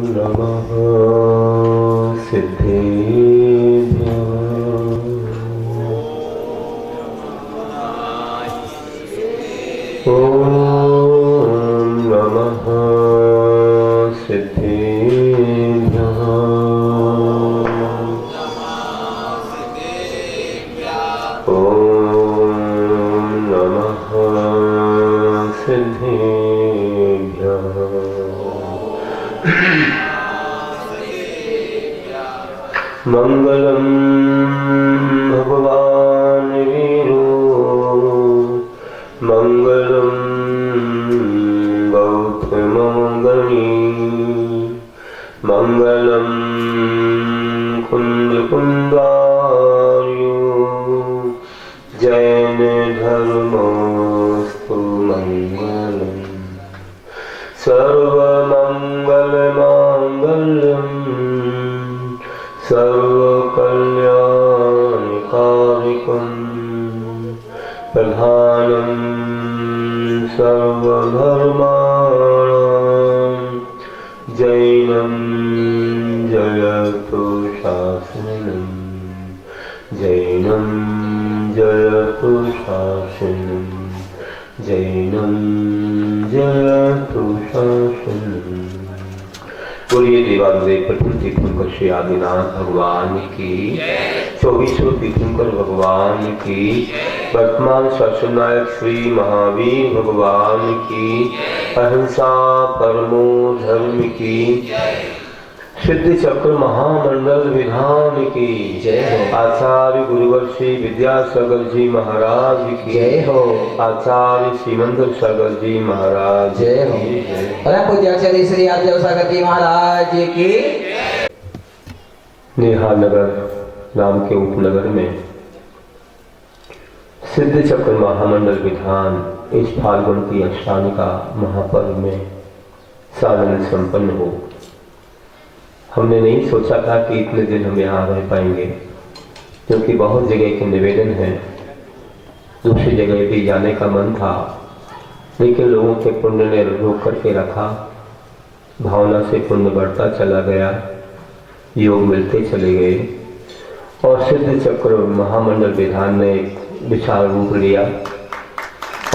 नमः सिद्धेभ्यः। ॐ नमः सिद्धेभ्यः। ॐ नमः सिद्धेभ्यः। मंगलम भगवान वीरो मंगलम गौतमगणी मंगलम कुंज कुंदार्यो जैन धर्मोस्तु मंगलम सर्वमंगल मांगल्यम सर्वकल्याणकारिकं प्रधानं सर्वधर्माणां जैनं जयतु शासनं जैनं जयतु शासनं जैनं जयतु शासनं। बोलिए देवादिदेव प्रकृति तीर्थंकर श्री आदिनाथ भगवान की, 24 तीर्थंकर भगवान की, वर्तमान शासनायक श्री महावीर भगवान की, अहिंसा परमो धर्म की, सिद्धि चक्र महामंडल विधान की जय हो। आचार्य गुरुवर श्री विद्यासागर जी महाराज की जय हो। आचार्य श्रीमंदर सागर जी महाराज जय हो। परम पूज्य आचार्य श्री आदिदेव सागर जी महाराज की। नेहा नगर नाम के उपनगर में सिद्ध चक्र महामंडल विधान इस फाल्गुन की अष्टमी का महापर्व में सानंद संपन्न हो। हमने नहीं सोचा था कि इतने दिन हम यहाँ रह पाएंगे, क्योंकि बहुत जगह के निवेदन है, दूसरी जगह भी जाने का मन था, लेकिन लोगों के पुण्य ने रोक करके रखा। भावना से पुण्य बढ़ता चला गया, योग मिलते चले गए और सिद्ध चक्र महामंडल विधान ने विशाल रूप लिया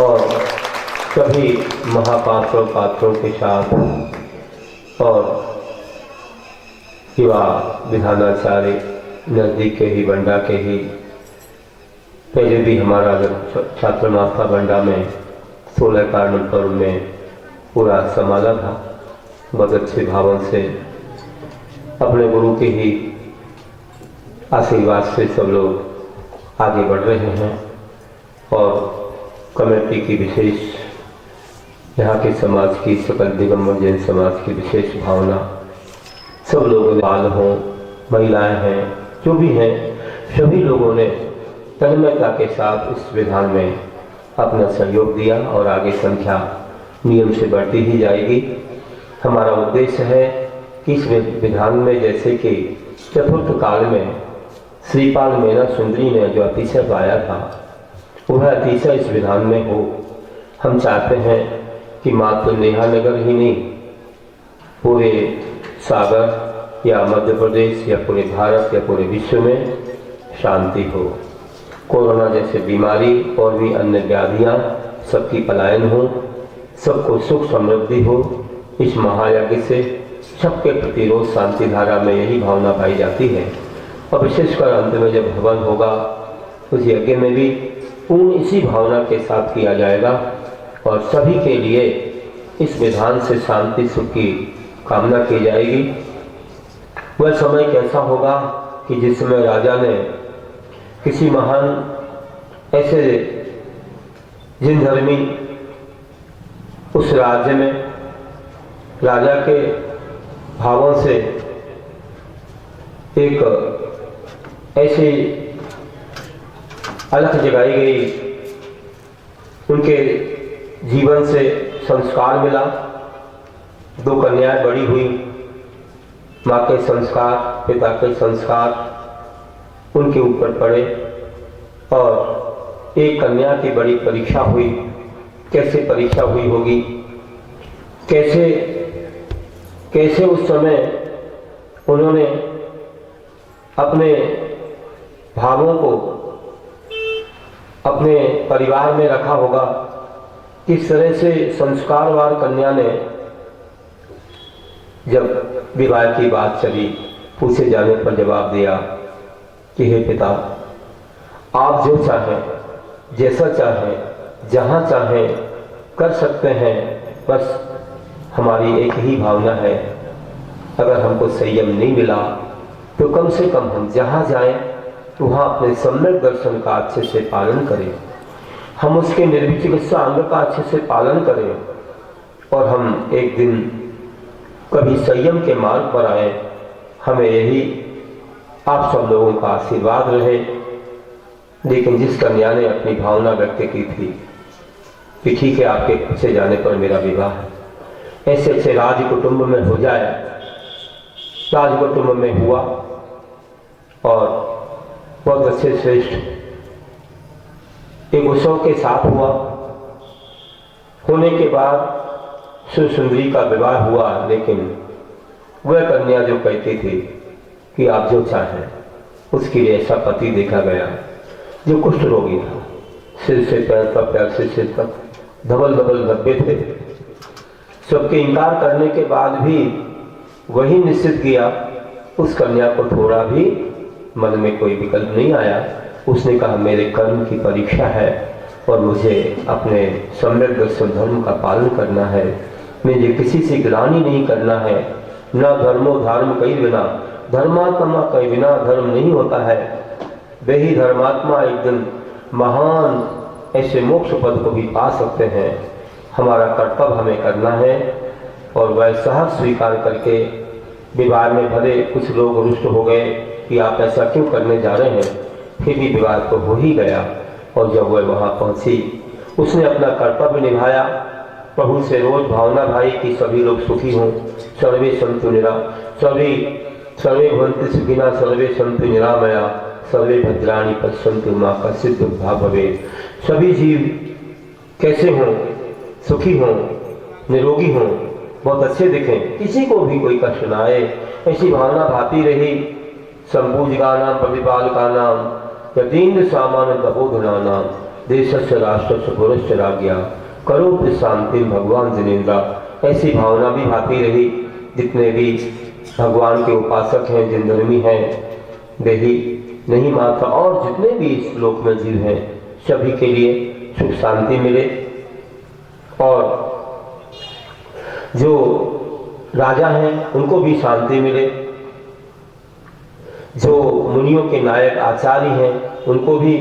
और सभी महापात्रों पात्रों के साथ और युवा विधानाचार्य नजदीक के ही बंडा के ही, पहले भी हमारा छात्र माथा बंडा में 16 कार्निवल पर्व में पूरा संभाला था। बहुत अच्छे भावों से अपने गुरु के ही आशीर्वाद से सब लोग आगे बढ़ रहे हैं और कमेटी की विशेष, यहाँ के समाज की, सकल दिगंबर जैन समाज की विशेष भावना, सब लोगों ने, बाल हों महिलाएं हैं जो भी हैं, सभी लोगों ने तन्मयता के साथ इस विधान में अपना सहयोग दिया और आगे संख्या नियम से बढ़ती ही जाएगी। हमारा उद्देश्य है कि इस विधान में, जैसे कि चतुर्थ काल में श्रीपाल मेना सुंदरी ने जो अतिशय पाया था, वह अतिशय इस विधान में हो। हम चाहते हैं कि मात्र नेहा नगर ही नहीं, पूरे सागर या मध्य प्रदेश या पूरे भारत या पूरे विश्व में शांति हो, कोरोना जैसे बीमारी और भी अन्य व्याधियाँ सबकी पलायन हो, सबको सुख समृद्धि हो। इस महायज्ञ से सबके प्रति रोज शांति धारा में यही भावना पाई जाती है और विशेषकर अंत में जब हवन होगा उस यज्ञ में भी पूर्ण इसी भावना के साथ किया जाएगा और सभी के लिए इस विधान से शांति सुख की कामना की जाएगी। वह समय कैसा होगा कि जिस समय राजा ने किसी महान ऐसे जिन धर्मी उस राज्य में राजा के भावों से एक ऐसी अलख जगाई गई, उनके जीवन से संस्कार मिला। 2 कन्याएं बड़ी हुई, माँ के संस्कार, पिता के संस्कार उनके ऊपर पड़े और एक कन्या की बड़ी परीक्षा हुई। कैसे परीक्षा हुई होगी, कैसे कैसे उस समय उन्होंने अपने भावों को अपने परिवार में रखा होगा, किस तरह से संस्कारवान कन्या ने जब विवाह की बात चली, पूछे जाने पर जवाब दिया कि हे पिता, आप जो चाहें, जैसा चाहें, जहाँ चाहें कर सकते हैं, बस हमारी एक ही भावना है, अगर हमको संयम नहीं मिला तो कम से कम हम जहाँ जाएं वहाँ अपने सम्यक दर्शन का अच्छे से पालन करें, हम उसके निर्विचिकित्सा अंग का अच्छे से पालन करें और हम एक दिन कभी संयम के मार्ग पर आए। हमें यही आप सब लोगों का आशीर्वाद रहे। लेकिन जिस कन्या ने अपनी भावना व्यक्त की थी कि ठीक है, आपके पूछे जाने पर मेरा विवाह है, ऐसे ऐसे राज कुटुंब में हो जाए, राज कुटुंब में हुआ और बहुत अच्छे श्रेष्ठ एक उत्सव के साथ हुआ। होने के बाद सुंदरी का विवाह हुआ, लेकिन वह कन्या जो कहती थी कि आप जो चाहें, उसके लिए ऐसा पति देखा गया जो कुष्ठ रोगी था, सिर से पैर तक, पैर से सिर तक धवल धवल धब्बे थे। सबके इनकार करने के बाद भी वही निश्चित किया, उस कन्या को थोड़ा भी मन में कोई विकल्प नहीं आया। उसने कहा मेरे कर्म की परीक्षा है और मुझे अपने सम्यक दर्शन धर्म का पालन करना है, मुझे किसी से ग्लानि नहीं करना है। न धर्मो धर्म कई बिना, धर्मात्मा कई बिना धर्म नहीं होता है। वे ही धर्मात्मा एक दिन महान ऐसे मोक्ष पद को भी पा सकते हैं। हमारा कर्तव्य हमें करना है। और वह सहज स्वीकार करके विवाह में भले कुछ लोग रुष्ट हो गए कि आप ऐसा क्यों करने जा रहे हैं, फिर भी विवाह तो हो ही गया। और जब वह वहाँ पहुँची, उसने अपना कर्तव्य निभाया। प्रभु से रोज भावना भाई कि सभी लोग सुखी हों, सर्वे संतु सर्वे भवन्तु सुखिनः, सर्वे संतु निरामया, सर्वे भद्राणि पश्यन्तु मा कश्चित् दुर्भाग् भवेत्। सभी जीव कैसे हों, सुखी हों, निरोगी हों, बहुत अच्छे दिखें, किसी को भी कोई कष्ट न आए, ऐसी भावना भाती रही। संपूजकानां प्रतिपालकानां यतीन्द्र सामान्य तपोधनानां देशस्य राष्ट्रस्य पुरश्च राज्ञा करोति शांति भगवान जिनेन्द्रा। ऐसी भावना भी भाती रही। जितने भी भगवान के उपासक हैं, जिनधर्मी हैं, वे ही नहीं मात्र और जितने भी इस लोक में जीव हैं, सभी के लिए सुख शांति मिले। और जो राजा हैं उनको भी शांति मिले, जो मुनियों के नायक आचार्य हैं उनको भी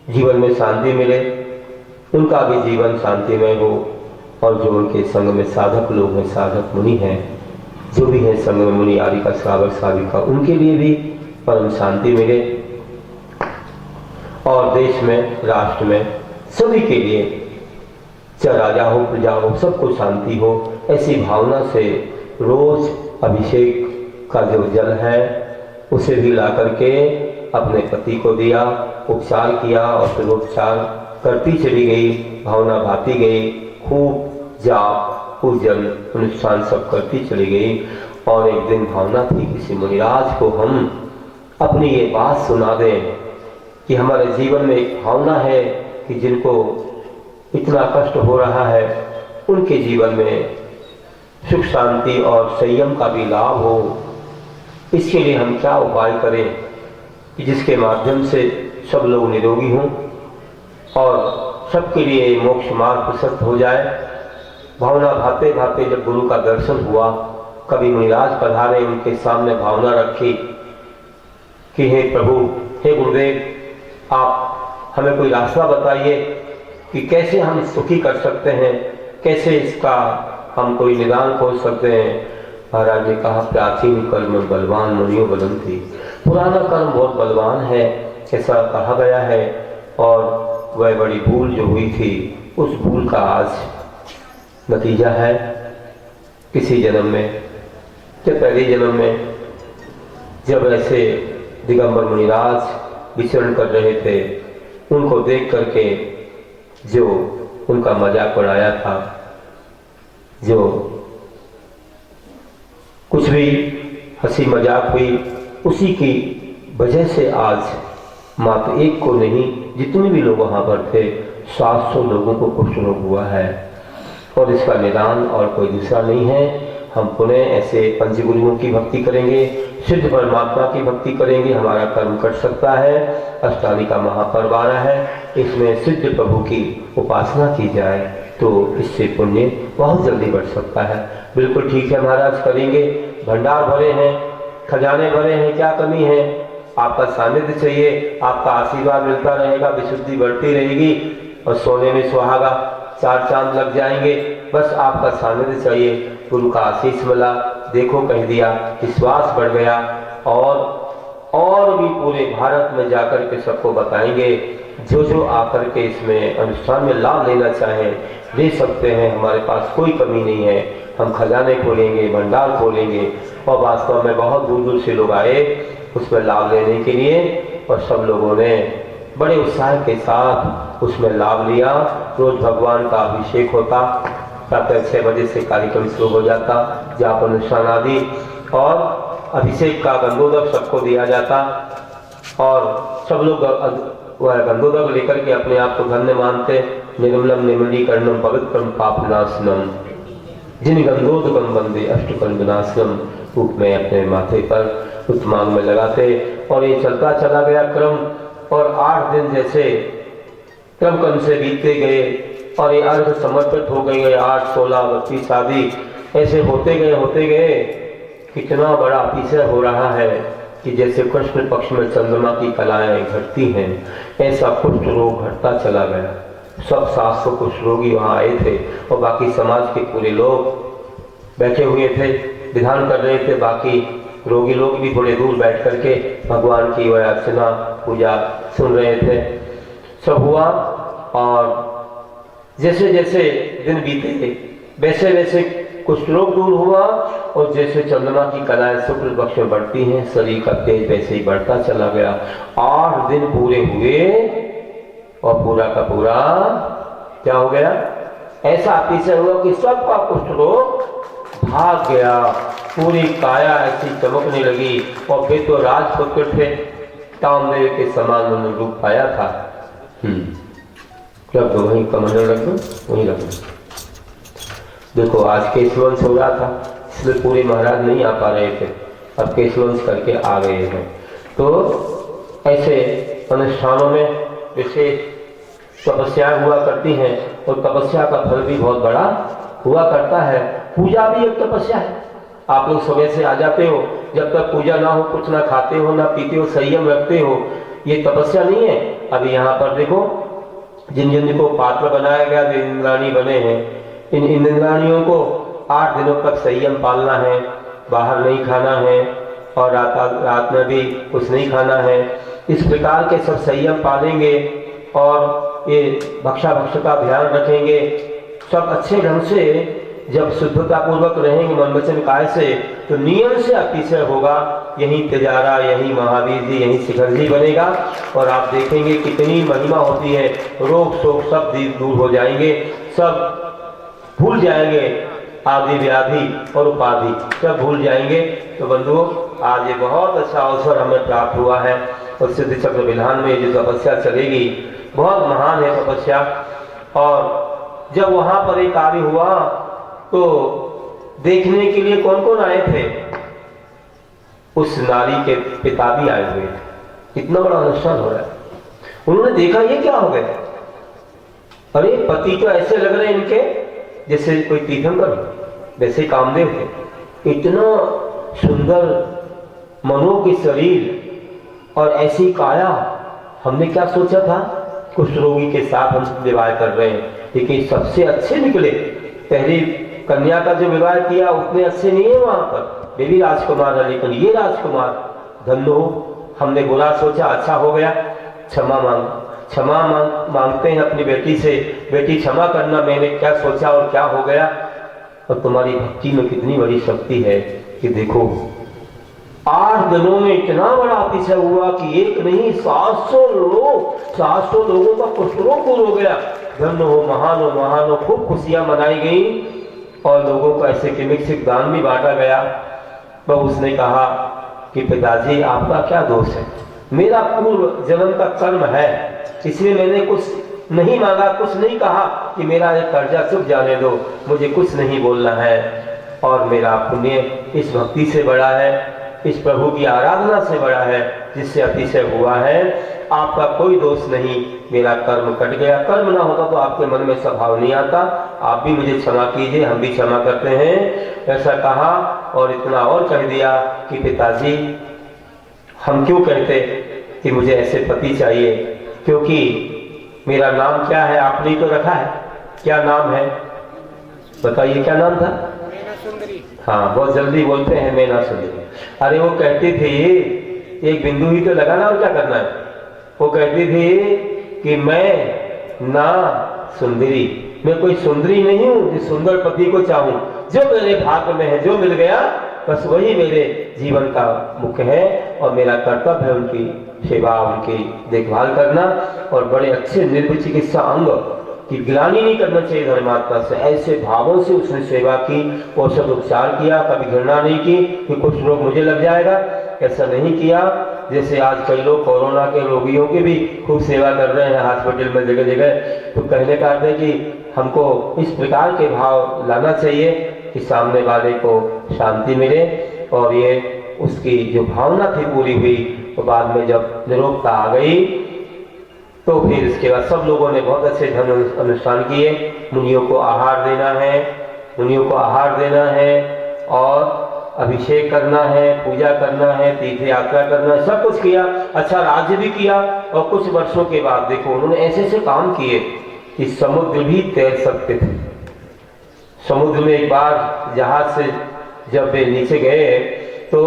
जीवन में शांति मिले, उनका भी जीवन शांतिमय हो। और जो उनके संग में साधक लोग हैं, साधक मुनि हैं, जो भी हैं संग में मुनि आदि का श्रावक साधिका, उनके लिए भी परम शांति मिले। और देश में, राष्ट्र में, सभी के लिए, चाहे राजा हो, प्रजा हो, सबको शांति हो। ऐसी भावना से रोज अभिषेक का जो जल है उसे भी ला करके अपने पति को दिया, उपचार किया और फिर उपचार करती चली गई, भावना भाती गई, खूब जाप पूजन अनुष्ठान सब करती चली गई। और एक दिन भावना थी किसी मुनिराज को हम अपनी ये बात सुना दें कि हमारे जीवन में एक भावना है कि जिनको इतना कष्ट हो रहा है उनके जीवन में सुख शांति और संयम का भी लाभ हो। इसके लिए हम क्या उपाय करें कि जिसके माध्यम से सब लोग निरोगी हों और सबके लिए मोक्ष मार्ग प्रशस्त हो जाए। भावना भाते भाते जब गुरु का दर्शन हुआ, कभी मुनिराज पधारे, उनके सामने भावना रखी कि हे प्रभु, हे गुरुदेव, आप हमें कोई रास्ता बताइए कि कैसे हम सुखी कर सकते हैं, कैसे इसका हम कोई निदान खोज सकते हैं। महाराज ने कहा प्राचीन कर्म बलवान मुनियों बलवंती, पुराना कर्म बहुत बलवान है, ऐसा कहा गया है। और वह बड़ी भूल जो हुई थी, उस भूल का आज नतीजा है। किसी जन्म में, जब पहले जन्म में जब ऐसे दिगंबर मुनिराज विचरण कर रहे थे, उनको देख करके जो उनका मजाक उड़ाया था, जो कुछ भी हंसी मजाक हुई, उसी की वजह से आज मात्र एक को नहीं, जितने भी लोग वहाँ पर थे 700 लोगों को कुष्ठ रोग हुआ है। और इसका निदान और कोई दूसरा नहीं है। हम पुनः ऐसे पंचगुरुओं की भक्ति करेंगे, सिद्ध परमात्मा की भक्ति करेंगे, हमारा कर्म कट सकता है। अष्टानी का महापर्व आ रहा है, इसमें सिद्ध प्रभु की उपासना की जाए तो इससे पुण्य बहुत जल्दी बढ़ सकता है। बिल्कुल ठीक है महाराज, करेंगे। भंडार भरे हैं, खजाने भरे हैं, क्या कमी है? आपका सानिध्य चाहिए, आपका आशीर्वाद मिलता रहेगा, विशुद्धि बढ़ती रहेगी और सोने में सुहागा, 4 चांद लग जाएंगे। बस आपका सानिध्य चाहिए, गुरु का आशीष मिला, देखो कह दिया, विश्वास बढ़ गया। और भी पूरे भारत में जाकर के सबको बताएंगे। जो आकर के इसमें अनुष्ठान में लाभ लेना चाहें ले सकते हैं, हमारे पास कोई कमी नहीं है। हम खजाने खोलेंगे, भंडार खोलेंगे और वास्तव में बहुत दूर दूर से लोग आए उसमें लाभ लेने के लिए और सब लोगों ने बड़े उत्साह के साथ उसमें लाभ लिया। रोज भगवान का अभिषेक होता, प्रातः 6 बजे से कार्यक्रम शुरू हो जाता, जाप अनुष्ठान आदि और अभिषेक का गंधोदक सबको दिया जाता और सब लोग वह गंधोदक लेकर के अपने आप को धन्य मानते। निर्मलम निर्मलीकरणम पवित्रम पापनाशनम जिन गंधोदकम वंदे अष्टकल विनाशनम रूप में अपने माथे पर उत्मांग में लगाते। और ये चलता चला गया क्रम और 8 दिन जैसे क्रम से बीतते गए और ये अर्घ समर्पित हो गए, 8, 16, 32 आदि ऐसे होते गए। कितना बड़ा अतिशय हो रहा है कि जैसे कृष्ण पक्ष में चंद्रमा की कलाएं घटती हैं, ऐसा कुष्ठ रोग घटता चला गया। सब 700 कुष्ठ रोगी वहाँ आए थे और बाकी समाज के पूरे लोग बैठे हुए थे, विधान कर रहे थे। बाकी रोगी लोग भी थोड़े दूर बैठ करके भगवान की वह अर्चना पूजा सुन रहे थे। सब हुआ और जैसे जैसे दिन बीते वैसे वैसे कुष्ठ रोग दूर हुआ और जैसे चंद्रमा की कलाएं शुक्ल पक्ष में बढ़ती हैं, शरीर का तेज वैसे ही बढ़ता चला गया। 8 दिन पूरे हुए और पूरा का पूरा क्या हो गया? ऐसा अतिशय हुआ कि सबका कुष्ठ रोग भाग गया। पूरी काया ऐसी चमकने लगी और वे तो राजपुत्र थे, कामदेव के समान उन्होंने रूप पाया था। रख दो वहीं कमंडल, रख दो वहीं रख दो। देखो आज केशवंश हो रहा था, इसलिए पूरे महाराज नहीं आ पा रहे थे, अब केशवंश करके आ गए हैं। तो ऐसे अनुष्ठानों में विशेष तपस्याएं हुआ करती हैं और तपस्या का फल भी बहुत बड़ा हुआ करता है। पूजा भी एक तपस्या है। आप लोग सुबह से आ जाते हो, जब तक पूजा ना हो कुछ ना खाते हो ना पीते हो, संयम रखते हो, ये तपस्या नहीं है। अभी यहाँ पर देखो जिन जिन को पात्र बनाया गया, जो इंद्राणी बने हैं, इन इंद्राणियों को 8 दिनों तक संयम पालना है, बाहर नहीं खाना है और रात में भी कुछ नहीं खाना है। इस प्रकार के सब संयम पालेंगे और ये भक्षा का ध्यान रखेंगे। सब अच्छे ढंग से जब शुद्धता पूर्वक रहेंगे मन वचन काय से, तो नियम से अतिशय होगा। यही तिजारा, यही महावीर जी, यही शिखर जी बनेगा और आप देखेंगे कितनी महिमा होती है। रोग शोक सब दूर हो जाएंगे, सब भूल जाएंगे, आदि व्याधि और उपाधि सब भूल जाएंगे। तो बंधुओं आज ये बहुत अच्छा अवसर हमें प्राप्त हुआ है और सिद्ध चक्र विधान में जो तपस्या चलेगी बहुत महान है तपस्या। और जब वहां पर एक कार्य हुआ तो देखने के लिए कौन कौन आए थे? उस नारी के पिता भी आए हुए थे। इतना बड़ा अनुष्ठान हो रहा है, उन्होंने देखा ये क्या हो गया, अरे पति तो ऐसे लग रहे इनके जैसे कोई तीर्थंकर, वैसे कामदेव थे। इतना सुंदर मनो की शरीर और ऐसी काया, हमने क्या सोचा था कुष्ठ रोगी के साथ हम विवाह कर रहे हैं, लेकिन सबसे अच्छे निकले। पहली कन्या का जो विवाह किया उतने अच्छे नहीं है वहां पर, वे भी राजकुमार है, लेकिन ये राजकुमार धन्य हो। हमने बुरा सोचा, अच्छा हो गया। क्षमा मांगते हैं अपनी बेटी से, बेटी क्षमा करना, मैंने क्या सोचा और क्या हो गया। और तुम्हारी भक्ति में कितनी बड़ी शक्ति है कि देखो 8 दिनों में इतना बड़ा अतिशय हुआ कि एक नहीं 700 लोगों का कुष्ठ रोग दूर हो गया। धन्य हो, महान हो, खूब खुशियां मनाई गई और लोगों को ऐसे किमिक दान भी बांटा गया। वह उसने कहा कि पिताजी आपका क्या दोष है, मेरा पूर्व जन्म का कर्म है, इसलिए मैंने कुछ नहीं मांगा, कुछ नहीं कहा कि मेरा ये कर्जा चुक जाने दो, मुझे कुछ नहीं बोलना है, और मेरा पुण्य इस भक्ति से बड़ा है, इस प्रभु की आराधना से बड़ा है, जिससे अतिशय हुआ है। आपका कोई दोष नहीं, मेरा कर्म कट गया। कर्म ना होता तो आपके मन में स्वभाव नहीं आता। आप भी मुझे क्षमा कीजिए, हम भी क्षमा करते हैं। ऐसा कहा और इतना और कह दिया कि पिताजी हम क्यों कहते कि मुझे ऐसे पति चाहिए, क्योंकि मेरा नाम क्या है आपने ही तो रखा है। क्या नाम है बताइए, क्या नाम था? हाँ, बहुत जल्दी बोलते हैं मैना सुंदरी। अरे वो कहती थी, एक बिंदु ही तो लगाना और क्या करना है। वो कहती थी कि मैं ना सुंदरी, मैं कोई सुंदरी नहीं हूं जिस सुंदर पति को चाहूं, जो मेरे भाग्य में है, जो मिल गया बस वही मेरे जीवन का मुख्य है, और मेरा कर्तव्य है उनकी सेवा, उनकी देखभाल करना, और बड़े अच्छे निर्भय चिकित्सा अंग की गिलानी नहीं करना चाहिए धर्मात्मा से। ऐसे भावों से उसने सेवा की, औषध उपचार किया, कभी घृणा नहीं की कि कुछ रोग मुझे लग जाएगा, ऐसा नहीं किया। जैसे आज कई लोग कोरोना के रोगियों की भी खूब सेवा कर रहे हैं हॉस्पिटल में जगह जगह, तो कहने का अर्थ है कि हमको इस प्रकार के भाव लाना चाहिए कि सामने वाले को शांति मिले। और ये उसकी जो भावना थी पूरी हुई, तो बाद में जब निरोगता आ गई तो फिर इसके बाद सब लोगों ने बहुत अच्छे धर्म अनुष्ठान किए। मुनियों को आहार देना है, मुनियों को आहार देना है, और अभिषेक करना है, पूजा करना है, तीर्थ यात्रा करना है, सब कुछ किया। अच्छा राज्य भी किया। और कुछ वर्षों के बाद देखो उन्होंने ऐसे ऐसे काम किए कि समुद्र भी तैर सकते थे। समुद्र में एक बार जहाज से जब वे नीचे गए तो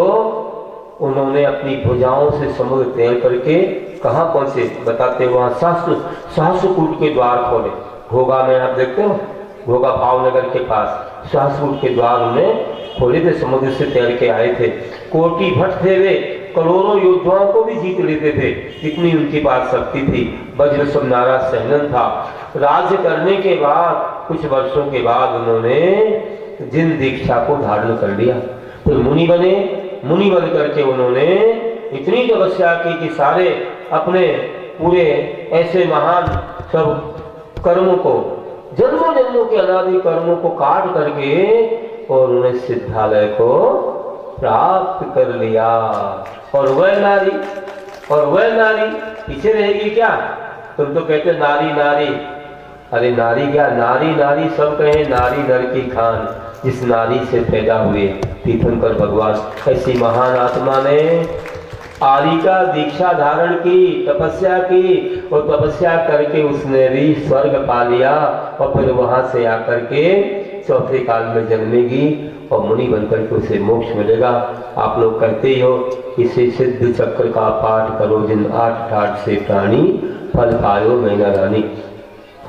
उन्होंने अपनी भुजाओं से समुद्र तैर करके कहाँ पहुंचे बताते, वहां सहस्त्रकूट के द्वार खोले। घोगा में आप देखते हो, घोगा भावनगर के पास सहस्त्रकूट के द्वार उन्हें खोले थे, समुद्र से तैर के आए थे। कोटि भट्ट थे वे, करोड़ों योद्धाओं को भी जीत लेते थे, इतनी उनके पास शक्ति थी। वज्र समनारा सहनन था। राज्य करने के बाद कुछ वर्षों के बाद उन्होंने जिन दीक्षा को धारण कर लिया, तो मुनि बने। मुनि बन करके उन्होंने इतनी तपस्या की कि सारे अपने पूरे ऐसे महान सब कर्मों को, जन्मों जन्मों के अनादि कर्मों को काट करके और उन्हें सिद्धालय को प्राप्त कर लिया। और वह नारी पीछे रहेगी क्या? तुम तो कहते नारी नारी, अरे नारी क्या, नारी नारी सब कहे, नारी नर की खान, जिस नारी से पैदा हुए तीर्थंकर भगवान। ऐसी महान आत्मा ने आर्य का दीक्षा धारण की, तपस्या की, और तपस्या करके उसने भी स्वर्ग पा लिया, और फिर वहां से आकर के चौथे काल में जन्मेगी और मुनि बनकर के उसे मोक्ष मिलेगा। आप लोग कहते ही हो, इसे सिद्ध चक्र का पाठ करो जिन 8 ठाठ से प्राणी, फल पायो मैना रानी।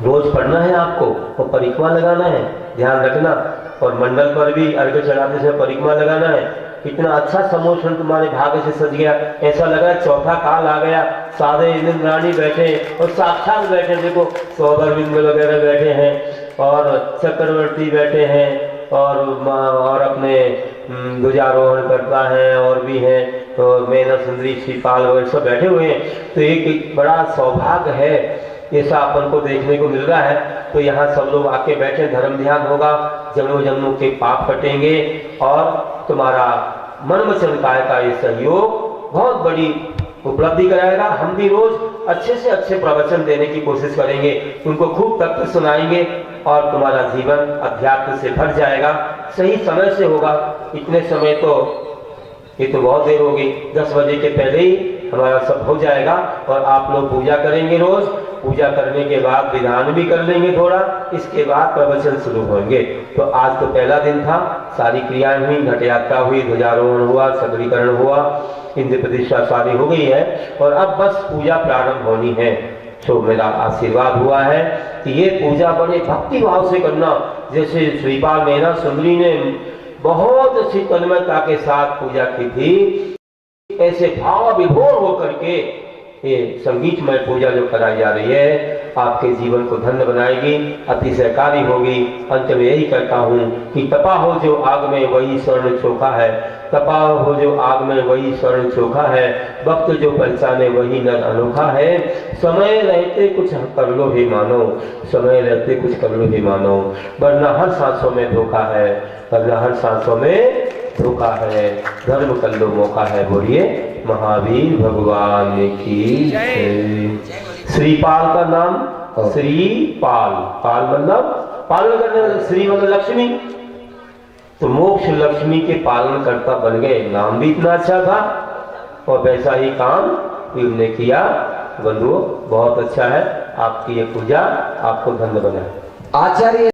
रोज पढ़ना है आपको और परिक्रमा लगाना है, ध्यान रखना। और मंडल पर भी अर्घ्य चढ़ाते समय परिक्रमा लगाना है। कितना अच्छा समोषण तुम्हारे भाग्य से सज गया, ऐसा लगा चौथा काल आ गया। साधे इंद्र रानी बैठे और साक्षात बैठे, देखो सौगरविंद वगैरह बैठे हैं, और चक्रवर्ती बैठे हैं, और अपने ध्वजारोहण करता है, और भी हैं, तो मैना सुंदरी श्रीपाल वगैरह सब बैठे हुए हैं। तो एक बड़ा सौभाग्य है, ऐसा अपन को देखने को मिल रहा है। तो यहाँ सब लोग आके बैठे, धर्म ध्यान होगा, जन्मों जन्मों के पाप कटेंगे, और तुम्हारा मन वचन काय का ये सहयोग बहुत बड़ी उपलब्धि कराएगा। हम भी रोज अच्छे से अच्छे प्रवचन देने की कोशिश करेंगे, तुमको खूब तत्व सुनाएंगे, और तुम्हारा जीवन अध्यात्म से भर जाएगा। सही समय से होगा, इतने समय तो ये तो बहुत देर होगी, 10 बजे के पहले ही हमारा सब हो जाएगा। और आप लोग पूजा करेंगे, रोज पूजा करने के बाद विधान भी कर लेंगे थोड़ा, इसके बाद प्रवचन शुरू होंगे। तो आज तो पहला दिन था, सारी क्रियाएं हुई, घट यात्रा हुई, ध्वजारोहण हुआ, सबलीकरण हुआ, इंद्र प्रतिष्ठा सारी हो गई है, और अब बस पूजा प्रारंभ होनी है। तो मेरा आशीर्वाद हुआ है कि ये पूजा बड़े भक्ति भाव से करना, जैसे श्रीपाल मैना सुंदरी ने बहुत अच्छी तन्मयता के साथ पूजा की थी, ऐसे भाव विभोर होकर के ये संगीतमय पूजा जो कराई जा रही है आपके जीवन को धन्य बनाएगी, अतिशयकारी होगी। अंत में यही कहता हूँ कि तपा हो जो आग में वही स्वर्ण चोखा है, तपा हो जो आग में वही स्वर्ण चोखा है, वक्त जो पहचाने वही नर अनोखा है। समय रहते कुछ कर लो हे मानो, समय रहते कुछ कर लो हे मानो, वरना हर सांसों में धोखा है, वरना हर सांसों में धोखा है। धर्म कर लो मौका है, बोलिए महावीर भगवान की जय। श्रीपाल का नाम श्रीपाल, पाल मतलब पालन करने वाले, श्री मतलब लक्ष्मी, तो मोक्ष लक्ष्मी के पालन करता बन गए। नाम भी इतना अच्छा था और वैसा ही काम भी उन्होंने किया। बंधुओं बहुत अच्छा है, आपकी ये पूजा आपको धन्य बनाए। आचार्य